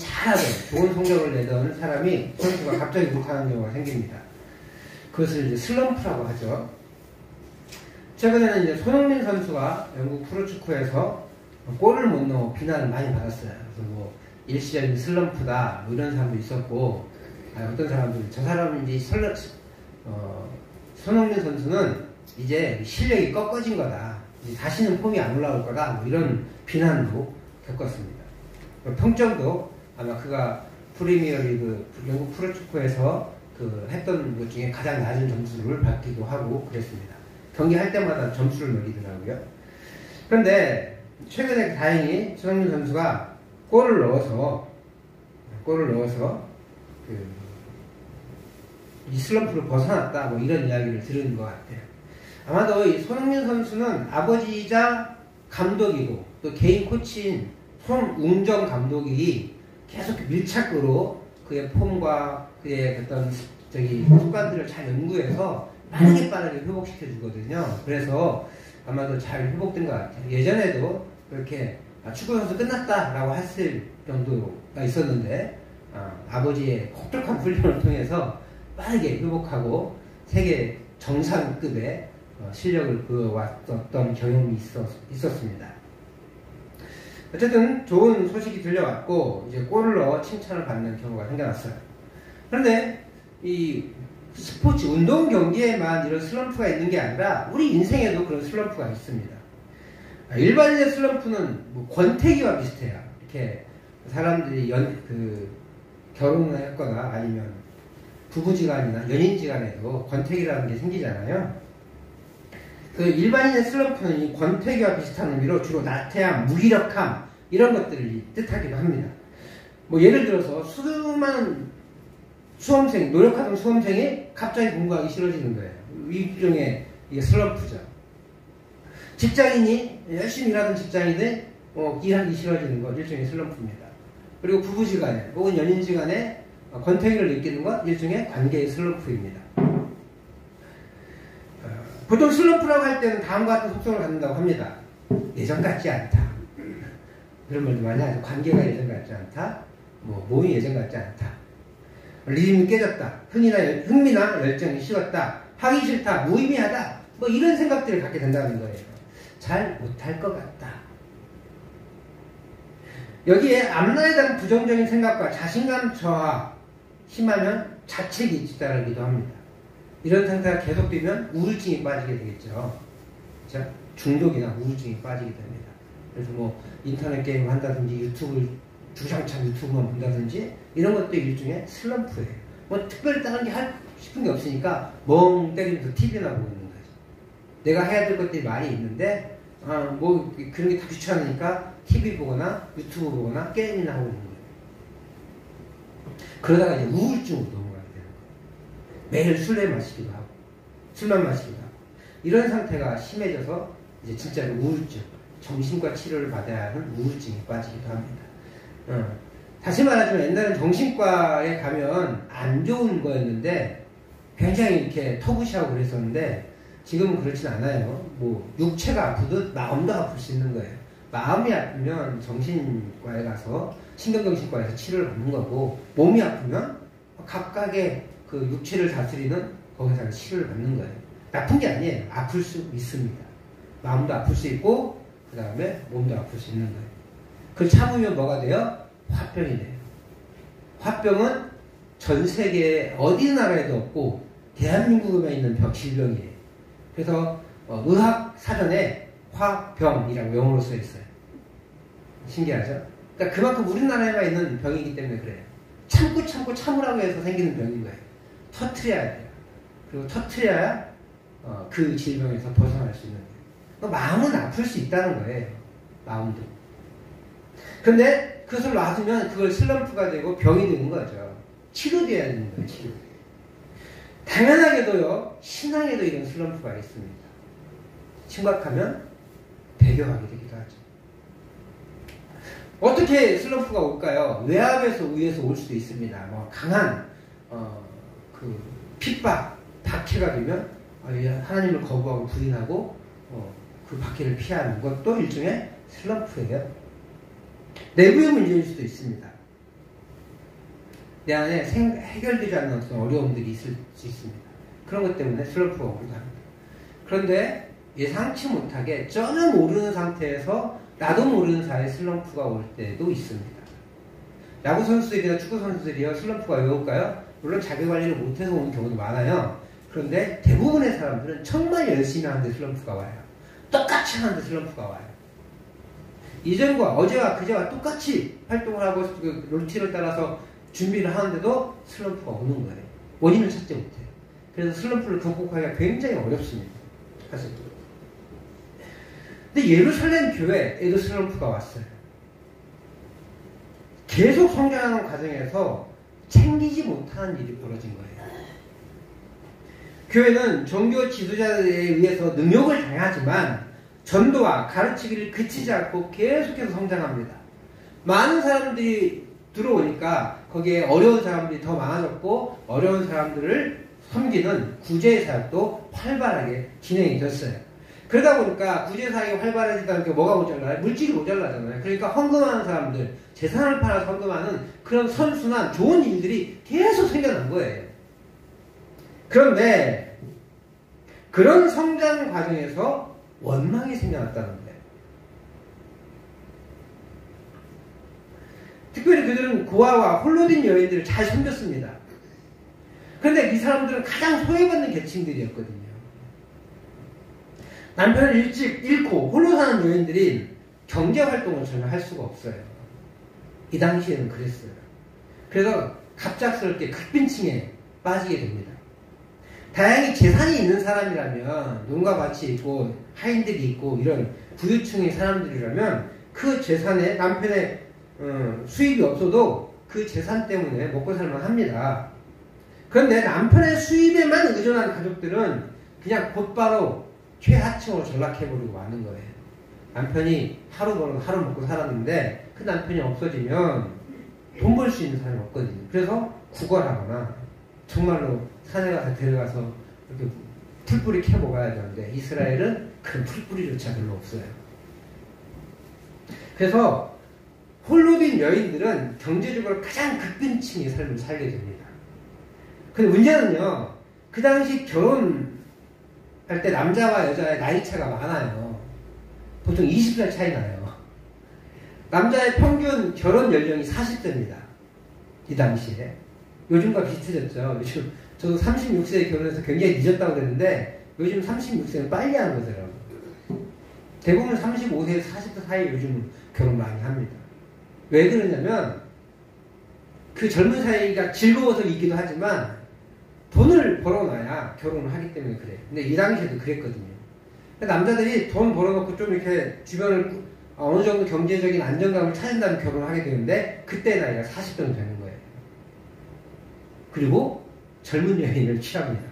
잘하던 좋은 성적을 내던 사람이 선수가 갑자기 못하는 경우가 생깁니다. 그것을 이제 슬럼프라고 하죠. 최근에는 이제 손흥민 선수가 영국 프로축구에서 골을 못 넣어 비난을 많이 받았어요. 그래서 뭐 일시적인 슬럼프다 뭐 이런 사람도 있었고, 어떤 사람들은 저 사람은 이제 손흥민 선수는 이제 실력이 꺾어진 거다, 이제 다시는 폼이 안 올라올 거다 뭐 이런 비난도 겪었습니다. 평점도 아마 그가 프리미어리그 영국 프로축구에서 그 했던 것 중에 가장 낮은 점수를 받기도 하고 그랬습니다. 경기할 때마다 점수를 매기더라고요. 그런데 최근에 다행히 손흥민 선수가 골을 넣어서 이 슬럼프를 벗어났다 뭐 이런 이야기를 들은 것 같아요. 아마도 이 손흥민 선수는 아버지이자 감독이고 또 개인 코치인 손웅정 감독이 계속 밀착으로 그의 폼과 그의 어떤 습관들을 잘 연구해서 빠르게 회복시켜 주거든요. 그래서 아마도 잘 회복된 것 같아요. 예전에도 그렇게 축구 선수 끝났다라고 했을 정도가 있었는데 아버지의 혹독한 훈련을 통해서 빠르게 회복하고 세계 정상급의 실력을 보여왔던 경험이 있었습니다. 어쨌든 좋은 소식이 들려왔고 이제 골을 넣어 칭찬을 받는 경우가 생겨났어요. 그런데 이 스포츠 운동 경기에만 이런 슬럼프가 있는 게 아니라 우리 인생에도 그런 슬럼프가 있습니다. 일반인의 슬럼프는 뭐 권태기와 비슷해요. 이렇게 사람들이 결혼을 했거나 아니면 부부지간이나 연인지간에도 권태기라는 게 생기잖아요. 그 일반인의 슬럼프는 이 권태기와 비슷한 의미로 주로 나태함, 무기력함 이런 것들을 뜻하기도 합니다. 뭐 예를 들어서 수많은 노력하던 수험생이 갑자기 공부하기 싫어지는 거예요. 일종의 이게 슬럼프죠. 직장인이 열심히 일하던 직장인이 일하기 싫어지는 것 일종의 슬럼프입니다. 그리고 부부지간에 혹은 연인지간에 권태기를 느끼는 것 일종의 관계의 슬럼프입니다. 보통 슬럼프라고 할 때는 다음과 같은 속성을 갖는다고 합니다. 예전 같지 않다. 그런 말도 많이 하죠. 관계가 예전 같지 않다. 몸이 예전 같지 않다. 리듬이 깨졌다. 흥미나 열정이 식었다. 하기 싫다. 무의미하다. 뭐 이런 생각들을 갖게 된다는 거예요. 잘 못할 것 같다. 여기에 앞날에 대한 부정적인 생각과 자신감 저하 심하면 자책이 잇따르기도 합니다. 이런 상태가 계속되면 우울증이 빠지게 되겠죠. 자, 중독이나 우울증이 빠지게 됩니다. 그래서 뭐 인터넷 게임을 한다든지 유튜브를 주장창 유튜브만 본다든지 이런 것도 일종의 슬럼프예요. 뭐 특별히 다른 게 하고 싶은 게 없으니까 멍 때리면서 TV나 보고 있는 거죠. 내가 해야 될 것들이 많이 있는데 뭐 그런 게 다 귀찮으니까 TV 보거나 유튜브 보거나 게임이나 하고 있는 거예요. 그러다가 이제 우울증으로 넘어가게 되는 거예요. 매일 술만 마시기도 하고 이런 상태가 심해져서 이제 진짜로 우울증, 정신과 치료를 받아야 하는 우울증이 빠지기도 합니다. 다시 말하자면 옛날엔 정신과에 가면 안 좋은 거였는데 굉장히 이렇게 터부시하고 그랬었는데 지금은 그렇진 않아요. 뭐 육체가 아프듯 마음도 아플 수 있는 거예요. 마음이 아프면 정신과에 가서 신경정신과에서 치료를 받는 거고, 몸이 아프면 각각의 그 육체를 다스리는 거기서 치료를 받는 거예요. 나쁜 게 아니에요. 아플 수 있습니다. 마음도 아플 수 있고 그 다음에 몸도 아플 수 있는 거예요. 그걸 참으면 뭐가 돼요? 화병이 돼요. 화병은 전 세계 어디 나라에도 없고 대한민국에만 있는 질병이에요. 그래서 의학 사전에 화병이라고 영어로 써 있어요. 신기하죠? 그러니까 그만큼 우리나라에만 있는 병이기 때문에 그래요. 참으라고 해서 생기는 병인 거예요. 터트려야 돼요. 그리고 터트려야 그 질병에서 벗어날 수 있는 거예요. 마음은 아플 수 있다는 거예요. 마음도. 그런데 그것을 놔두면 그걸 슬럼프가 되고 병이 되는 거죠. 치료돼야 되는 거예요. 치료. 당연하게도요, 신앙에도 이런 슬럼프가 있습니다. 심각하면 배교하게 되기도 하죠. 어떻게 슬럼프가 올까요? 외압에서 위에서 올 수도 있습니다. 뭐 강한 그 핍박, 박해가 되면 하나님을 거부하고 부인하고 그 박해를 피하는 것도 일종의 슬럼프예요. 내부의 문제일 수도 있습니다. 내 안에 해결되지 않는 어떤 어려움들이 있을 수 있습니다. 그런 것 때문에 슬럼프가 오기도 합니다. 그런데 예상치 못하게 전혀 모르는 상태에서 나도 모르는 사이에 슬럼프가 올 때도 있습니다. 야구 선수들이나 축구 선수들이요, 슬럼프가 왜 올까요? 물론 자기 관리를 못해서 오는 경우도 많아요. 그런데 대부분의 사람들은 정말 열심히 하는데 슬럼프가 와요. 똑같이 하는데 슬럼프가 와요. 이전과 어제와 그제와 똑같이 활동을 하고 그 루틴을 따라서 준비를 하는데도 슬럼프가 오는 거예요. 원인을 찾지 못해요. 그래서 슬럼프를 극복하기가 굉장히 어렵습니다. 사실. 근데 예루살렘 교회에도 슬럼프가 왔어요. 계속 성장하는 과정에서 챙기지 못하는 일이 벌어진 거예요. 교회는 종교 지도자에 의해서 능욕을 당하지만 전도와 가르치기를 그치지 않고 계속해서 성장합니다. 많은 사람들이 들어오니까 거기에 어려운 사람들이 더 많아졌고 어려운 사람들을 섬기는 구제 사역도 활발하게 진행이 됐어요. 그러다 보니까 구제 사역이 활발해지다는 게 뭐가 모자라요? 물질이 모자라잖아요. 그러니까 헌금하는 사람들, 재산을 팔아서 헌금하는 그런 선순환, 좋은 일들이 계속 생겨난 거예요. 그런데 그런 성장 과정에서 원망이 생겨났다는 거예요. 특별히 그들은 고아와 홀로 된 여인들을 잘 섬겼습니다. 그런데 이 사람들은 가장 소외받는 계층들이었거든요. 남편을 일찍 잃고 홀로 사는 여인들이 경제활동을 전혀 할 수가 없어요. 이 당시에는 그랬어요. 그래서 갑작스럽게 극빈층에 빠지게 됩니다. 다행히 재산이 있는 사람이라면, 농가 밭이 있고 하인들이 있고 이런 부유층의 사람들이라면 그 재산에 남편의 수입이 없어도 그 재산 때문에 먹고 살만 합니다. 그런데 남편의 수입에만 의존한 가족들은 그냥 곧바로 최하층으로 전락해버리고 마는 거예요. 남편이 하루 벌어서 하루 먹고 살았는데 그 남편이 없어지면 돈 벌 수 있는 사람이 없거든요. 그래서 구걸하거나 정말로 산에 가서 데려가서 이렇게 풀뿌리 캐 먹어야 되는데 이스라엘은 그런 풀뿌리조차 별로 없어요. 그래서 홀로 된 여인들은 경제적으로 가장 극빈층의 삶을 살게 됩니다. 근데 문제는요, 그 당시 결혼할 때 남자와 여자의 나이 차가 많아요. 보통 20살 차이 나요. 남자의 평균 결혼 연령이 40대입니다. 이 당시에. 요즘과 비슷해졌죠. 요즘 저도 36세에 결혼해서 굉장히 늦었다고 그랬는데 요즘 36세는 빨리 하는 거더라고요. 대부분 35세에서 40대 사이에 요즘 결혼 많이 합니다. 왜 그러냐면 그 젊은 사이가 즐거워서이기도 하지만 돈을 벌어놔야 결혼을 하기 때문에 그래요. 근데 이 당시에도 그랬거든요. 남자들이 돈 벌어놓고 좀 이렇게 주변을 어느 정도 경제적인 안정감을 찾은 다음에 결혼을 하게 되는데 그때 나이가 40정도 되는 거예요. 그리고 젊은 여인을 취합니다.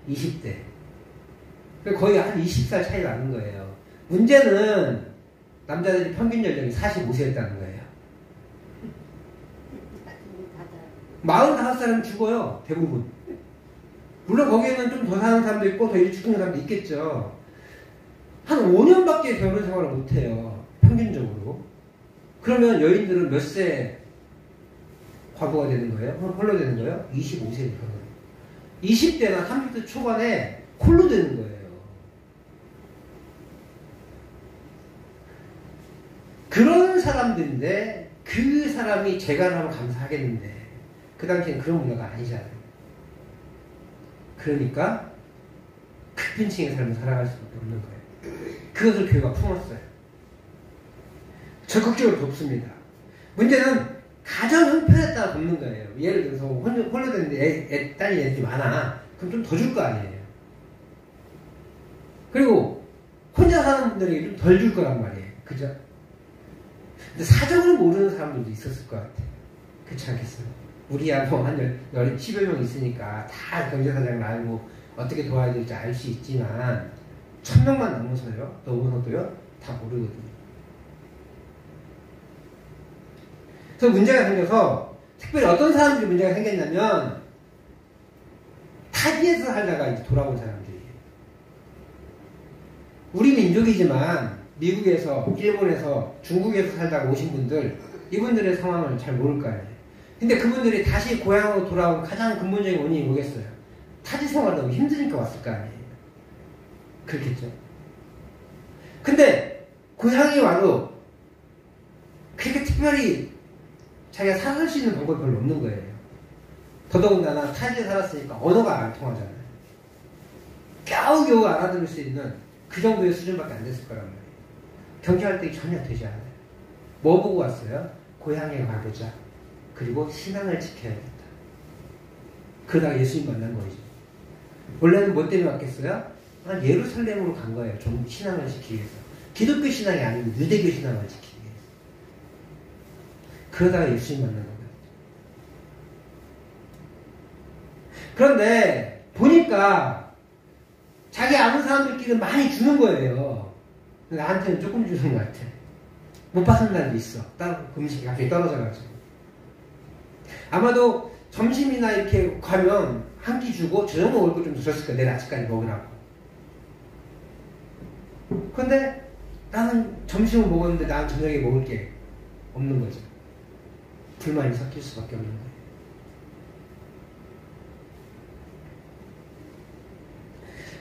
20대. 거의 한 20살 차이 나는 거예요. 문제는 남자들이 평균 연령이 45세였다는 거예요. 45살은 죽어요. 대부분. 물론 거기에는 좀 더 사는 사람도 있고 더 일찍 죽는 사람도 있겠죠. 한 5년밖에 결혼 생활을 못해요. 평균적으로. 그러면 여인들은 몇 세 과부가 되는 거예요? 홀로 되는 거예요? 25세니까. 20대나 30대 초반에 홀로 되는 거예요. 그런 사람들인데 그 사람이 재간을 하면 감사하겠는데 그 당시엔 그런 문화가 아니잖아요. 그러니까 극빈층의 삶을 살아갈 수밖에 없는 거예요. 그것을 교회가 품었어요. 적극적으로 돕습니다. 문제는 가정 형편에 따라 돕는 거예요. 예를 들어서 홀로 되는데 딸이 애들이 많아. 그럼 좀 더 줄 거 아니에요. 그리고 혼자 사는 분들에게 좀 덜 줄 거란 말이에요. 그죠? 근데 사정을 모르는 사람들도 있었을 것 같아요. 그렇지 않겠어요? 우리야 뭐 한 10여 명 있으니까 다 경제사정을 알고 어떻게 도와야 될지 알 수 있지만 1000명만 넘어서도요 다 모르거든요. 그래서 문제가 생겨서 특별히 어떤 사람들이 문제가 생겼냐면 타지에서 살다가 이제 돌아온 사람들이에요. 우리 민족이지만 미국에서, 일본에서, 중국에서 살다가 오신 분들 이분들의 상황을 잘 모를 거 아니에요. 근데 그분들이 다시 고향으로 돌아온 가장 근본적인 원인이 뭐겠어요? 타지 생활을 너무 힘드니까 왔을 거 아니에요. 그렇겠죠. 근데 고향에 와도 그렇게 특별히 자기가 살아갈 수 있는 방법이 별로 없는 거예요. 더더군다나 타지에 살았으니까 언어가 안 통하잖아요. 겨우겨우 알아들을 수 있는 그 정도의 수준밖에 안 됐을 거란 말이에요. 경제활동이 전혀 되지 않아요. 뭐 보고 왔어요? 고향에 가보자. 그리고 신앙을 지켜야겠다. 그러다가 예수님 만난 거죠. 원래는 뭐 때문에 왔겠어요? 예루살렘으로 간 거예요. 좀 신앙을 지키기 위해서. 기독교 신앙이 아니고 유대교 신앙을 지키기 위해서. 그러다가 예수님 만난 거예요. 그런데 보니까 자기 아는 사람들끼리 많이 주는 거예요. 나한테는 조금 주는 것 같아. 못 받은 날도 있어. 음식이 갑자기 떨어져가지고. 아마도 점심이나 이렇게 가면 한 끼 주고 저녁 먹을 거 좀 줬을 거야. 내일 아침까지 먹으라고. 근데 나는 점심을 먹었는데 나는 저녁에 먹을 게 없는 거죠. 불만이 섞일 수밖에 없는 거예요.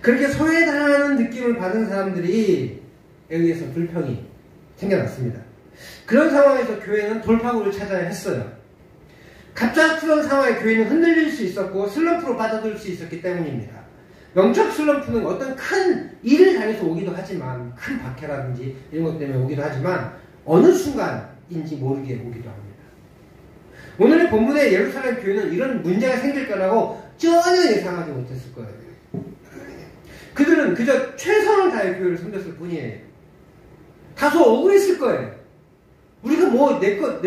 그렇게 소외당하는 느낌을 받은 사람들이 여기에서 불평이 생겨났습니다. 그런 상황에서 교회는 돌파구를 찾아야 했어요. 갑작스러운 상황에 교회는 흔들릴 수 있었고 슬럼프로 빠져들 수 있었기 때문입니다. 영적 슬럼프는 어떤 큰 일을 당해서 오기도 하지만, 큰 박해라든지 이런 것 때문에 오기도 하지만 어느 순간인지 모르게 오기도 합니다. 오늘의 본문의 예루살렘 교회는 이런 문제가 생길 거라고 전혀 예상하지 못했을 거예요. 그들은 그저 최선을 다해 교회를 섬겼을 뿐이에요. 다소 억울했을 거예요. 우리가 뭐 내가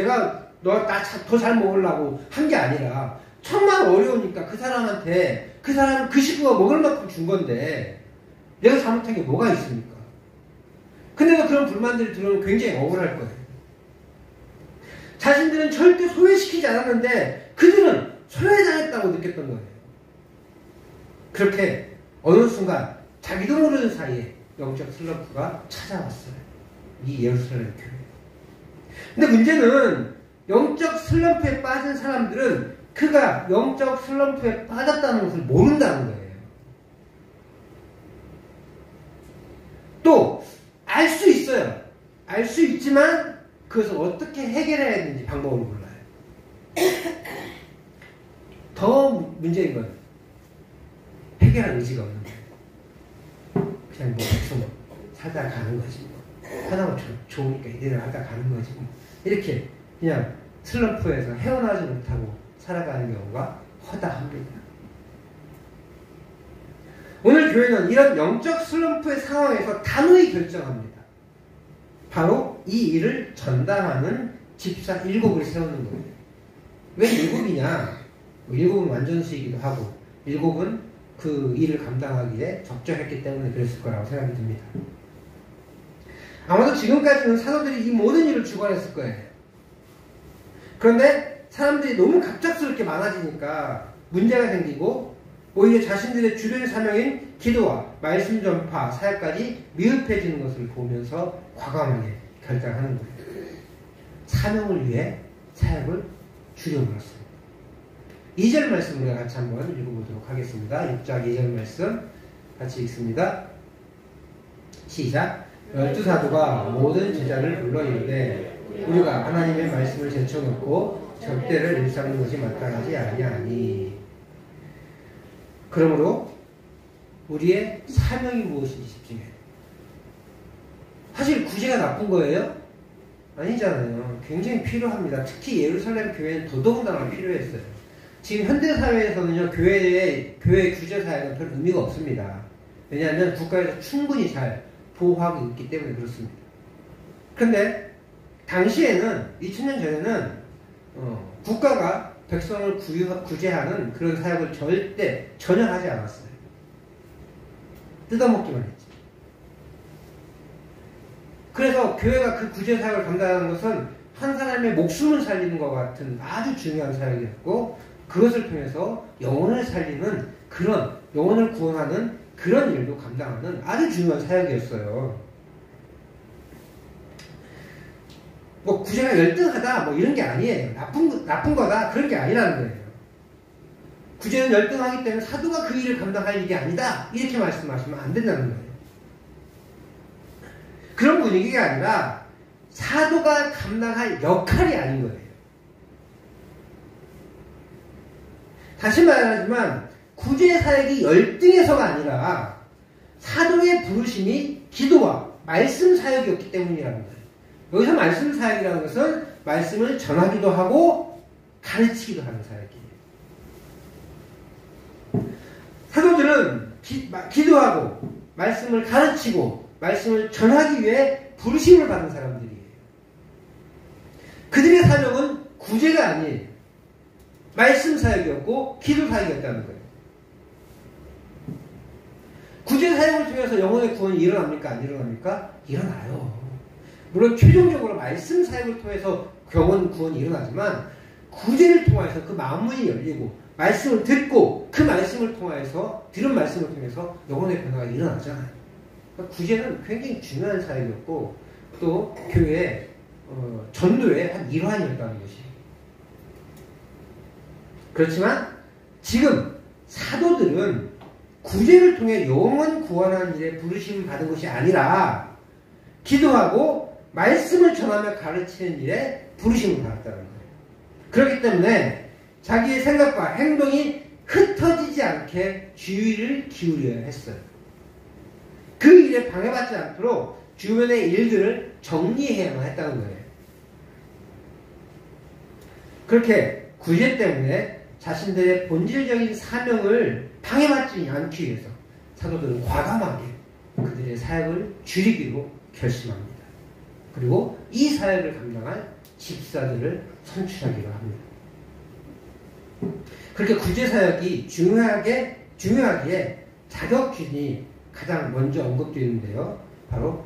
나 더 잘 먹으려고 한 게 아니라 정말 어려우니까 그 사람한테 그 식구가 먹을 만큼 준 건데 내가 잘못한 게 뭐가 있습니까? 근데 그런 불만들이 들어오면 굉장히 억울할 거예요. 자신들은 절대 소외시키지 않았는데 그들은 소외당했다고 느꼈던 거예요. 그렇게 어느 순간 자기도 모르는 사이에 영적 슬럼프가 찾아왔어요. 이 예루살렘 교회. 근데 문제는 영적 슬럼프에 빠진 사람들은 그가 영적 슬럼프에 빠졌다는 것을 모른다는 거예요. 또 알 수 있어요. 알 수 있지만 그것을 어떻게 해결해야 되는지 방법을 몰라요. 더 문제인 건 해결할 의지가 없는 거예요. 그냥 뭐 대충 살다 가는 거지 뭐. 하나가 좋으니까 이대로 하다 가는 거지 뭐. 이렇게 그냥 슬럼프에서 헤어나지 못하고 살아가는 경우가 허다합니다. 오늘 교회는 이런 영적 슬럼프의 상황에서 단호히 결정합니다. 바로 이 일을 전담하는 집사 7을 세우는 거예요. 왜 7이냐? 7은 완전수이기도 하고 7은 그 일을 감당하기에 적절했기 때문에 그랬을 거라고 생각이 듭니다. 아마도 지금까지는 사도들이 이 모든 일을 주관했을 거예요. 그런데 사람들이 너무 갑작스럽게 많아지니까 문제가 생기고 오히려 자신들의 주된 사명인 기도와 말씀 전파, 사역까지 미흡해지는 것을 보면서 과감하게 결단하는 거예요. 사명을 위해 사역을 줄여버렸습니다. 2절 말씀 우리가 같이 한번 읽어보도록 하겠습니다. 6장 2절 말씀 같이 읽습니다. 시작. 12사도가 모든 제자를 불러 이르되 우리가 하나님의 말씀을 제쳐놓고 적대를 일삼는 것이 마땅하지 아니하니. 그러므로 우리의 사명이 무엇인지 집중해야 돼요. 사실 구제가 나쁜 거예요? 아니잖아요. 굉장히 필요합니다. 특히 예루살렘 교회는 더더군다나 필요했어요. 지금 현대사회에서는요, 교회 구제 사역은 별 의미가 없습니다. 왜냐하면 국가에서 충분히 잘 보호하고 있기 때문에 그렇습니다. 그런데 당시에는 2000년 전에는 국가가 백성을 구제하는 그런 사역을 전혀 하지 않았어요. 뜯어먹기만 했지. 그래서 교회가 그 구제 사역을 감당하는 것은 한 사람의 목숨을 살리는 것 같은 아주 중요한 사역이었고, 그것을 통해서 영혼을 살리는 그런, 영혼을 구원하는 그런 일도 감당하는 아주 중요한 사역이었어요. 뭐 구제가 열등하다 뭐 이런 게 아니에요. 나쁜 거다 그런 게 아니라는 거예요. 구제는 열등하기 때문에 사도가 그 일을 감당할 일이 아니다 이렇게 말씀하시면 안 된다는 거예요. 그런 분위기가 아니라 사도가 감당할 역할이 아닌 거예요. 다시 말하지만 구제 사역이 열등해서가 아니라 사도의 부르심이 기도와 말씀 사역이었기 때문이라는 거예요. 여기서 말씀 사역이라는 것은 말씀을 전하기도 하고 가르치기도 하는 사역이에요. 사도들은 기도하고 말씀을 가르치고 말씀을 전하기 위해 부르심을 받은 사람들이에요. 그들의 사역은 구제가 아니에요. 말씀 사역이었고 기도 사역이었다는 거예요. 구제 사역을 통해서 영혼의 구원이 일어납니까? 안 일어납니까? 일어나요. 물론 최종적으로 말씀 사역을 통해서 영혼 구원이 일어나지만 구제를 통해서 그 마음문이 열리고 말씀을 듣고 그 말씀을 통해서 들은 말씀을 통해서 영혼의 변화가 일어나잖아요. 그러니까 구제는 굉장히 중요한 사역이었고 또 교회의 전도의 한 일환이었다는 것이. 그렇지만 지금 사도들은 구제를 통해 영혼 구원하는 일에 부르심을 받은 것이 아니라 기도하고 말씀을 전하며 가르치는 일에 부르심을 받았다는 거예요. 그렇기 때문에 자기의 생각과 행동이 흩어지지 않게 주의를 기울여야 했어요. 그 일에 방해받지 않도록 주변의 일들을 정리해야만 했다는 거예요. 그렇게 구제 때문에 자신들의 본질적인 사명을 방해받지 않기 위해서 사도들은 과감하게 그들의 사역을 줄이기로 결심합니다. 그리고 이 사역을 감당할 집사들을 선출하기로 합니다. 그렇게 구제 사역이 중요하기에 자격 기준이 가장 먼저 언급되는데요. 바로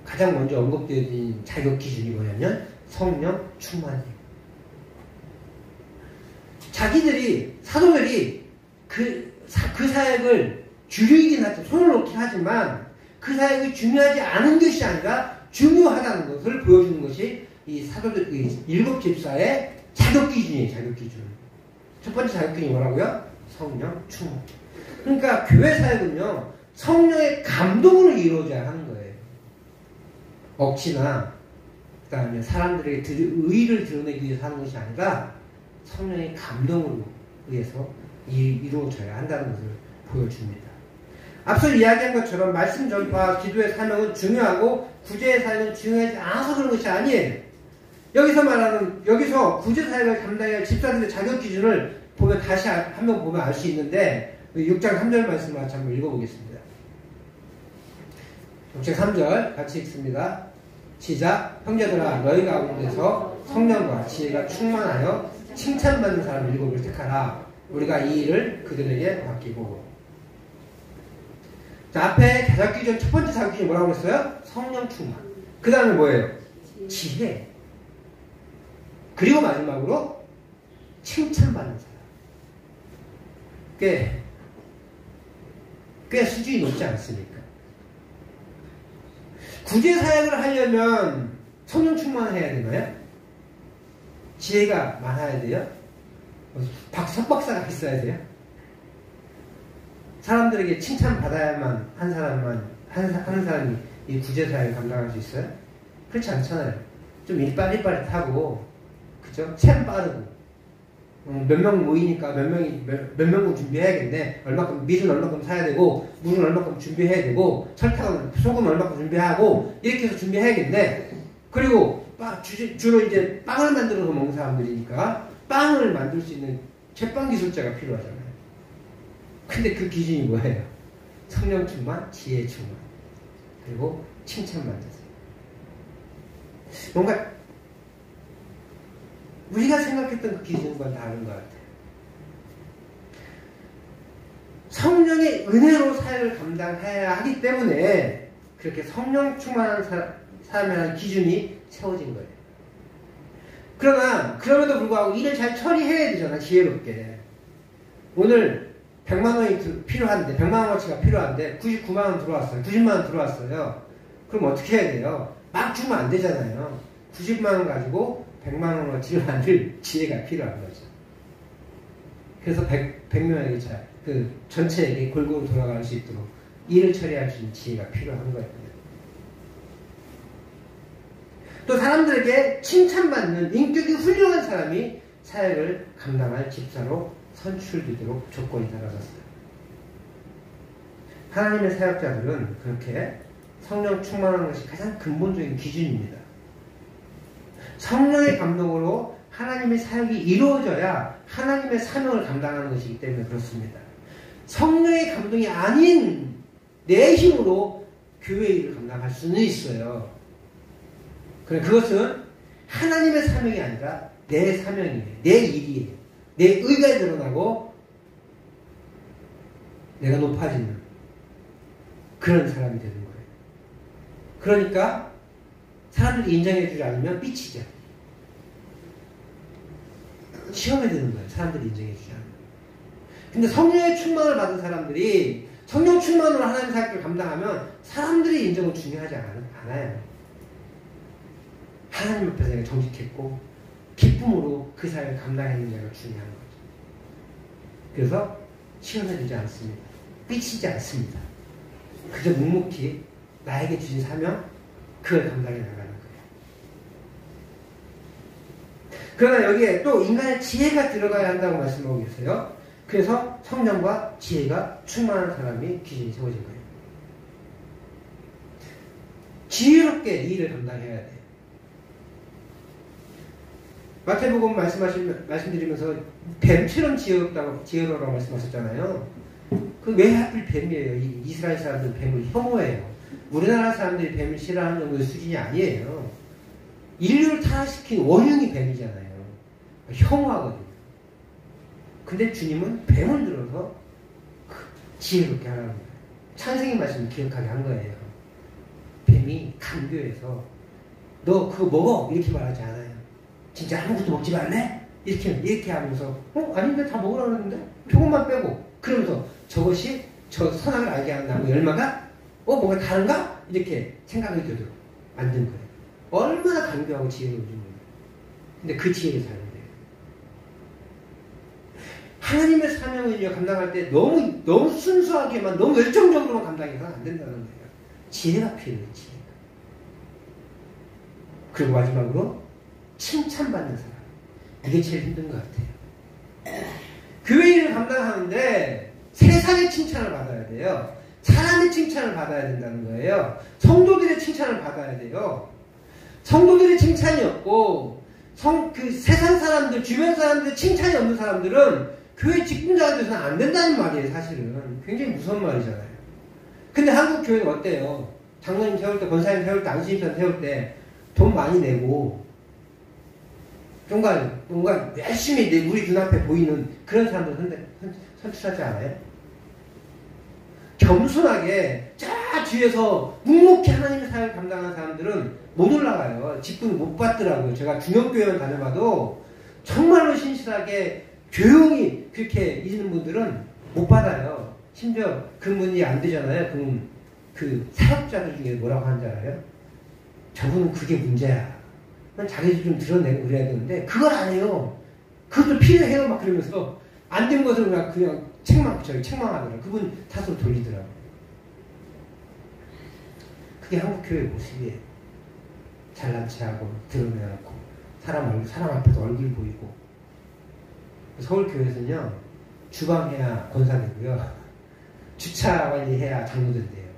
가장 먼저 언급되는 자격 기준이 뭐냐면 성령 충만이에요. 사도들이 그 사역을 줄이긴 하죠. 손을 놓긴 하지만 그 사역이 중요하지 않은 것이 아니라 중요하다는 것을 보여주는 것이 이 사도들, 일곱 집사의 자격 기준이에요. 자격 기준. 첫 번째 자격 기준이 뭐라고요? 성령 충만. 그러니까 교회 사역은요, 성령의 감동으로 이루어져야 하는 거예요. 억지나, 그 다음에 사람들에게 의의를 드러내기 위해서 하는 것이 아니라 성령의 감동으로 의해서 이루어져야 한다는 것을 보여줍니다. 앞서 이야기한 것처럼 말씀 전파, 기도의 사명은 중요하고 구제의 사역은 중요하지 않아서 그런 것이 아니에요. 여기서 구제 사역을 감당할 집사들의 자격 기준을 보면 다시 한번 보면 알 수 있는데 6장 3절 말씀을 같이 한번 읽어보겠습니다. 6장 3절 같이 읽습니다. 시작. 형제들아 너희 가운데서 성령과 지혜가 충만하여 칭찬받는 사람 7을 택하라. 우리가 이 일을 그들에게 맡기고. 자, 앞에 자격기준 첫 번째 자격기준이 뭐라고 했어요? 성령 충만. 그 다음에 뭐예요? 지혜. 그리고 마지막으로 칭찬받는 사람. 꽤 수준이 높지 않습니까? 구제 사역을 하려면 성령 충만해야 되나요? 지혜가 많아야 돼요? 석박사가 있어야 돼요? 사람들에게 칭찬받아야만 하는 사람이 이 구제 사역을 감당할 수 있어요? 그렇지 않잖아요. 좀 일빠릿빠릿하고, 그죠? 참 빠르고, 몇 명 모이니까 몇 명분 준비해야겠네. 밀은 얼마큼 사야 되고, 물은 얼마큼 준비해야 되고, 설탕은, 소금 얼마큼 준비하고, 이렇게 해서 준비해야겠네. 그리고, 주로 이제 빵을 만들어서 먹는 사람들이니까, 빵을 만들 수 있는 제빵 기술자가 필요하잖아요. 근데 그 기준이 뭐예요? 성령 충만, 지혜 충만, 그리고 칭찬받는 사람. 뭔가, 우리가 생각했던 그 기준과 다른 것 같아요. 성령의 은혜로 사역을 감당해야 하기 때문에 그렇게 성령 충만한 사람이라는 기준이 세워진 거예요. 그럼에도 불구하고 일을 잘 처리해야 되잖아, 지혜롭게. 오늘 100만 원이 필요한데, 100만 원어치가 필요한데 99만 원 들어왔어요. 90만 원 들어왔어요. 그럼 어떻게 해야 돼요? 막 주면 안 되잖아요. 90만 원 가지고 100만 원어치를 만들 지혜가 필요한 거죠. 그래서 100명에게 그 전체에게 골고루 돌아갈 수 있도록 일을 처리할 수 있는 지혜가 필요한 거예요. 또 사람들에게 칭찬받는 인격이 훌륭한 사람이 사역을 감당할 집사로 선출되도록 조건이 달아졌어요. 하나님의 사역자들은 그렇게 성령 충만한 것이 가장 근본적인 기준입니다. 성령의 감동으로 하나님의 사역이 이루어져야 하나님의 사명을 감당하는 것이기 때문에 그렇습니다. 성령의 감동이 아닌 내 힘으로 교회 일을 감당할 수는 있어요. 그것은 하나님의 사명이 아니라 내 사명이에요. 내 일이에요. 내 의가 드러나고 내가 높아지는 그런 사람이 되는 거예요. 그러니까 사람들이 인정해주지 않으면 삐치죠. 시험에 드는 거예요. 사람들이 인정해주지 않으면. 근데 성령의 충만을 받은 사람들이 성령 충만으로 하나님 사역을 감당하면 사람들의 인정은 중요하지 않아요. 하나님 앞에서 내가 정직했고 기쁨으로 그 사역을 감당했는지가 중요한 거죠. 그래서 시험에 들지 않습니다. 삐치지 않습니다. 그저 묵묵히 나에게 주신 사명 그걸 감당해 나가는 거예요. 그러나 여기에 또 인간의 지혜가 들어가야 한다고 말씀하고 계세요. 그래서 성령과 지혜가 충만한 사람이 기준이 세워진 거예요. 지혜롭게 이 일을 감당해야 돼요. 마태복음 말씀드리면서 뱀처럼 지혜로라고 말씀하셨잖아요. 그 왜 하필 뱀이에요? 이스라엘 사람들은 뱀을 혐오해요. 우리나라 사람들이 뱀을 싫어하는 정도의 수준이 아니에요. 인류를 타락시킨 원흉이 뱀이잖아요. 혐오하거든요. 근데 주님은 뱀을 들어서 지혜롭게 하라는 거예요. 찬생의 말씀을 기억하게 한 거예요. 뱀이 강교해서 너 그거 먹어 이렇게 말하지 않아요. 진짜 아무것도 먹지 말래? 이렇게 하면서 아닌데 다 먹으라고 했는데 조금만 빼고 그러면서 저것이 저 선악을 알게 한다고 열마가 뭔가 다른가? 이렇게 생각이 들도록 만든 거예요. 얼마나 강교하고 지혜로운 거예요. 근데 그 지혜를 살아야 돼요. 하나님의 사명을 감당할 때 너무 순수하게만 너무 열정적으로만 감당해서는 안 된다는 거예요. 지혜가 필요해요. 지혜가. 그리고 마지막으로 칭찬받는 사람. 이게 제일 힘든 것 같아요. 교회 일을 감당하는데 세상의 칭찬을 받아야 돼요. 사람의 칭찬을 받아야 된다는 거예요. 성도들의 칭찬을 받아야 돼요. 성도들의 칭찬이 없고 그 세상 사람들, 주변 사람들 칭찬이 없는 사람들은 교회 직분자가 돼서는 안 된다는 말이에요. 사실은 굉장히 무서운 말이잖아요. 근데 한국 교회는 어때요? 장로님 세울 때, 권사님 세울 때, 안수님선 세울 때 돈 많이 내고 뭔가 열심히 우리 눈앞에 보이는 그런 사람들 선출하지 않아요? 겸손하게 쫙 뒤에서 묵묵히 하나님의 사역을 감당하는 사람들은 못 올라가요. 직분 못 받더라고요. 제가 중형교회만 다녀봐도 정말로 신실하게 조용히 그렇게 있는 분들은 못 받아요. 심지어 근무이 안 되잖아요. 그 사역자들 중에 뭐라고 하는지 알아요? 저분은 그게 문제야. 자기들 좀 드러내고 그래야 되는데 그걸 안 해요. 그것도 필요해요. 막 그러면서 안 된 것을 그냥 책망하더라고요. 그분 탓으로 돌리더라고요. 그게 한국교회의 모습이에요. 잘난 체하고 드러내놓고 사람 앞에서 얼굴 보이고. 서울교회에서는요. 주방해야 권사되고요. 주차 관리해야 장로들 돼요.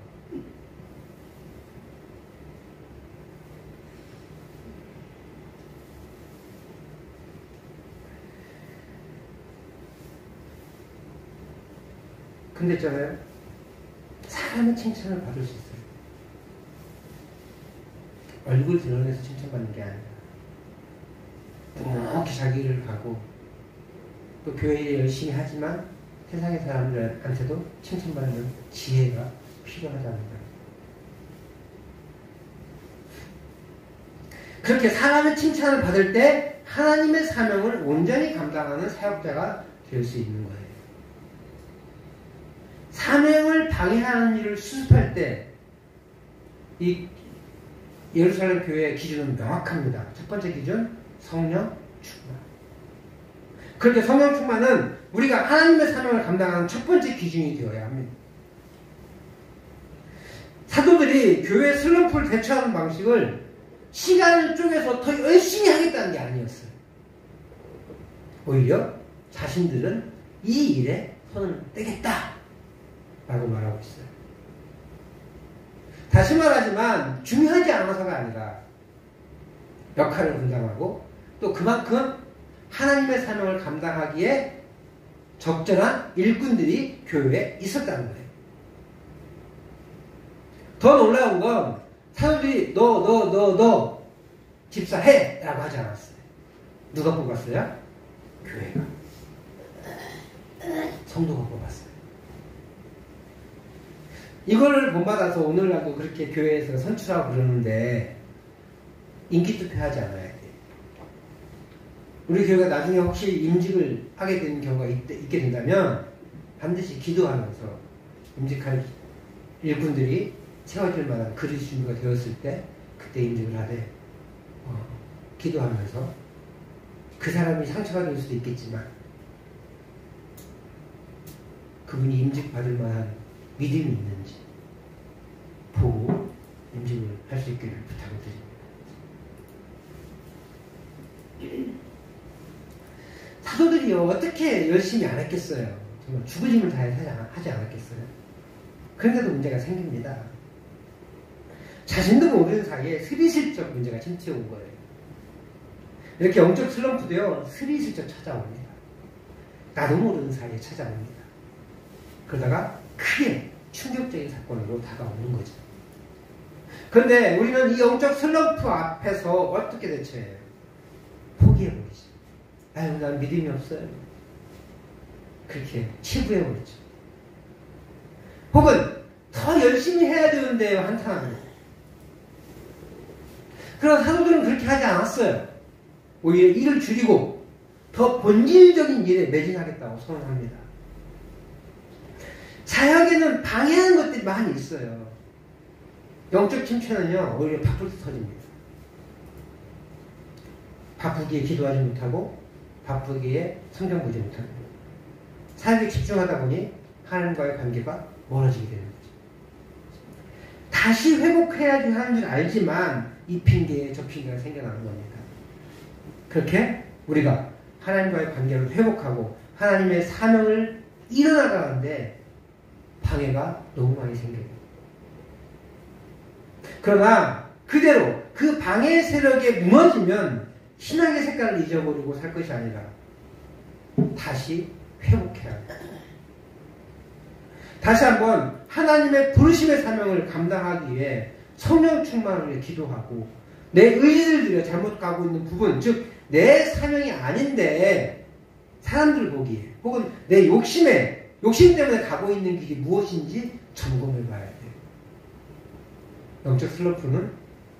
근데 있잖아요. 사람의 칭찬을 받을 수 있어요. 얼굴 드러내서 칭찬받는 게 아니라 묵묵히 자기 일을 가고 또 교회 일을 열심히 하지만 세상의 사람들한테도 칭찬받는 지혜가 필요하다는 거예요. 그렇게 사람의 칭찬을 받을 때 하나님의 사명을 온전히 감당하는 사역자가 될 수 있는 거예요. 사명을 방해하는 일을 수습할 때 예루살렘 교회의 기준은 명확합니다. 첫 번째 기준, 성령 충만. 그런데 성령 충만은 우리가 하나님의 사명을 감당하는 첫 번째 기준이 되어야 합니다. 사도들이 교회 슬럼프를 대처하는 방식을 시간을 쪼개서 더 열심히 하겠다는 게 아니었어요. 오히려 자신들은 이 일에 손을 떼겠다 라고 말하고 있어요. 다시 말하지만 중요하지 않아서가 아니라 역할을 분담하고 또 그만큼 하나님의 사명을 감당하기에 적절한 일꾼들이 교회에 있었다는 거예요. 더 놀라운 건 사도들이 너 집사해 라고 하지 않았어요. 누가 뽑았어요? 교회가. 성도가 뽑았어요. 이걸 본받아서 오늘날도 그렇게 교회에서 선출하고 그러는데 인기투표하지 않아야 돼요. 우리 교회가 나중에 혹시 임직을 하게 되는 경우가 있게 된다면 반드시 기도하면서 임직할 일꾼들이 세워질 만한 그릇 준비가 되었을 때 그때 임직을 하되 기도하면서 그 사람이 상처가 될 수도 있겠지만 그분이 임직받을 만한 믿음이 있는지 보고 임직을 할 수 있기를 부탁을 드립니다. 사도들이요 어떻게 열심히 안 했겠어요. 정말 죽을 힘을 다해서 하지 않았겠어요. 그런데도 문제가 생깁니다. 자신도 모르는 사이에 스리슬쩍 문제가 침투해온 거예요. 이렇게 영적 슬럼프도요 스리슬쩍 찾아옵니다. 나도 모르는 사이에 찾아옵니다. 그러다가 크게 충격적인 사건으로 다가오는 거죠. 그런데 우리는 이 영적 슬럼프 앞에서 어떻게 대처해요? 포기해버리죠. 아유, 난 믿음이 없어요. 그렇게 치부해버리죠. 혹은 더 열심히 해야 되는데 한탄합니다. 그런 사도들은 그렇게 하지 않았어요. 오히려 일을 줄이고 더 본질적인 일에 매진하겠다고 선언합니다. 사역에는 방해하는 것들이 많이 있어요. 영적 침체는요 오히려 바쁠 때 터집니다. 바쁘기에 기도하지 못하고 바쁘기에 성경 보지 못합니다. 사역에 집중하다 보니 하나님과의 관계가 멀어지게 되는 거죠. 다시 회복해야지 하는 줄 알지만 이 핑계에 저 핑계가 생겨나는 겁니다. 그렇게 우리가 하나님과의 관계를 회복하고 하나님의 사명을 이뤄나가는데 방해가 너무 많이 생겨요. 그러나 그대로 그 방해 세력에 무너지면 신앙의 색깔을 잊어버리고 살 것이 아니라 다시 회복해야 합니다. 다시 한번 하나님의 부르심의 사명을 감당하기 위해 성령 충만을 위해 기도하고 내 의지를 들여 잘못 가고 있는 부분, 즉 내 사명이 아닌데 사람들 보기에 혹은 내 욕심 때문에 가고 있는 길이 무엇인지 점검해 봐야 돼요. 영적 슬럼프는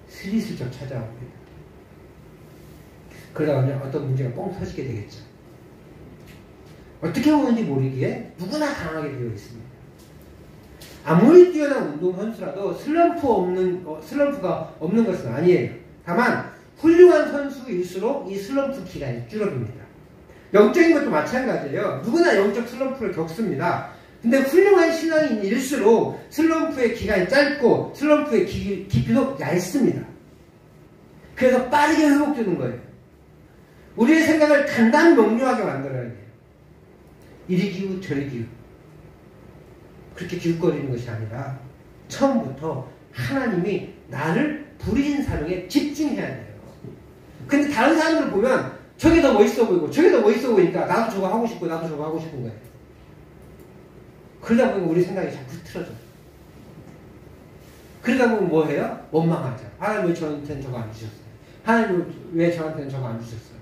스리슬쩍 찾아옵니다. 그러다 보면 어떤 문제가 뻥 터지게 되겠죠. 어떻게 오는지 모르기에 누구나 당하게 되어 있습니다. 아무리 뛰어난 운동 선수라도 슬럼프가 없는 것은 아니에요. 다만 훌륭한 선수일수록 이 슬럼프 기간이 줄어듭니다. 영적인 것도 마찬가지예요. 누구나 영적 슬럼프를 겪습니다. 근데 훌륭한 신앙인일수록 슬럼프의 기간이 짧고 슬럼프의 깊이도 얇습니다. 그래서 빠르게 회복되는 거예요. 우리의 생각을 단단 명료하게 만들어야 돼요. 이리 기우 저리 기우 그렇게 기웃거리는 것이 아니라 처음부터 하나님이 나를 부르신 사명에 집중해야 돼요. 근데 다른 사람들 보면 저게 더 멋있어 보이고 저게 더 멋있어 보이니까 나도 저거 하고 싶고 나도 저거 하고 싶은 거예요. 그러다 보면 우리 생각이 자꾸 흐트러져요. 그러다 보면 뭐 해요? 원망하죠. 하나님 왜 저한테는 저거 안 주셨어요? 하나님 왜 저한테는 저거 안 주셨어요?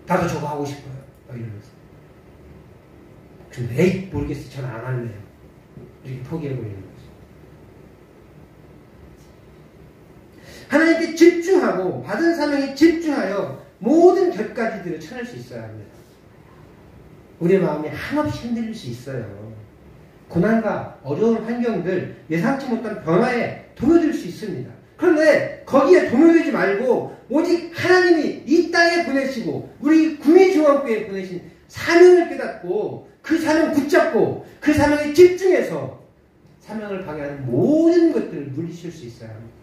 나도 저거 하고 싶어요. 이러면서. 근데 에이 모르겠어요. 저는 안 할래요. 이렇게 포기해버리는 거죠. 하나님께 집중하고 받은 사명에 집중하여 모든 결과지들을 쳐낼 수 있어야 합니다. 우리의 마음이 한없이 흔들릴 수 있어요. 고난과 어려운 환경들, 예상치 못한 변화에 동요될 수 있습니다. 그런데 거기에 동요되지 말고 오직 하나님이 이 땅에 보내시고 우리 구미중앙교회에 보내신 사명을 깨닫고 그 사명 붙잡고 그 사명에 집중해서 사명을 방해하는 모든 것들을 물리칠 수 있어야 합니다.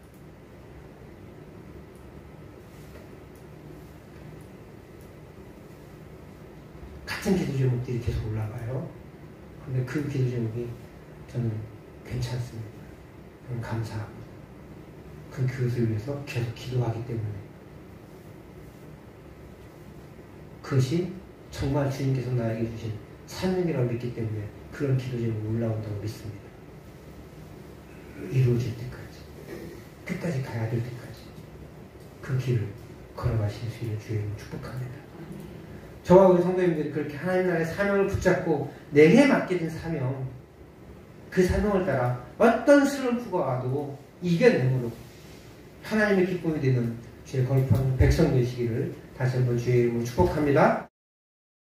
같은 기도 제목들이 계속 올라가요. 근데 그 기도 제목이 저는 괜찮습니다. 저는 감사하고 그것을 위해서 계속 기도하기 때문에 그것이 정말 주님께서 나에게 주신 사명이라고 믿기 때문에 그런 기도 제목이 올라온다고 믿습니다. 이루어질 때까지 끝까지 가야 될 때까지 그 길을 걸어가실 수 있는 주의 이름으로 축복합니다. 저와 우리 성도님들이 그렇게 하나님 나라의 사명을 붙잡고 내게 맡겨진 사명, 그 사명을 따라 어떤 슬럼프가 와도 이겨내므로 하나님의 기쁨이 되는 주의 거룩한 백성 되시기를 다시 한번 주의 이름으로 축복합니다.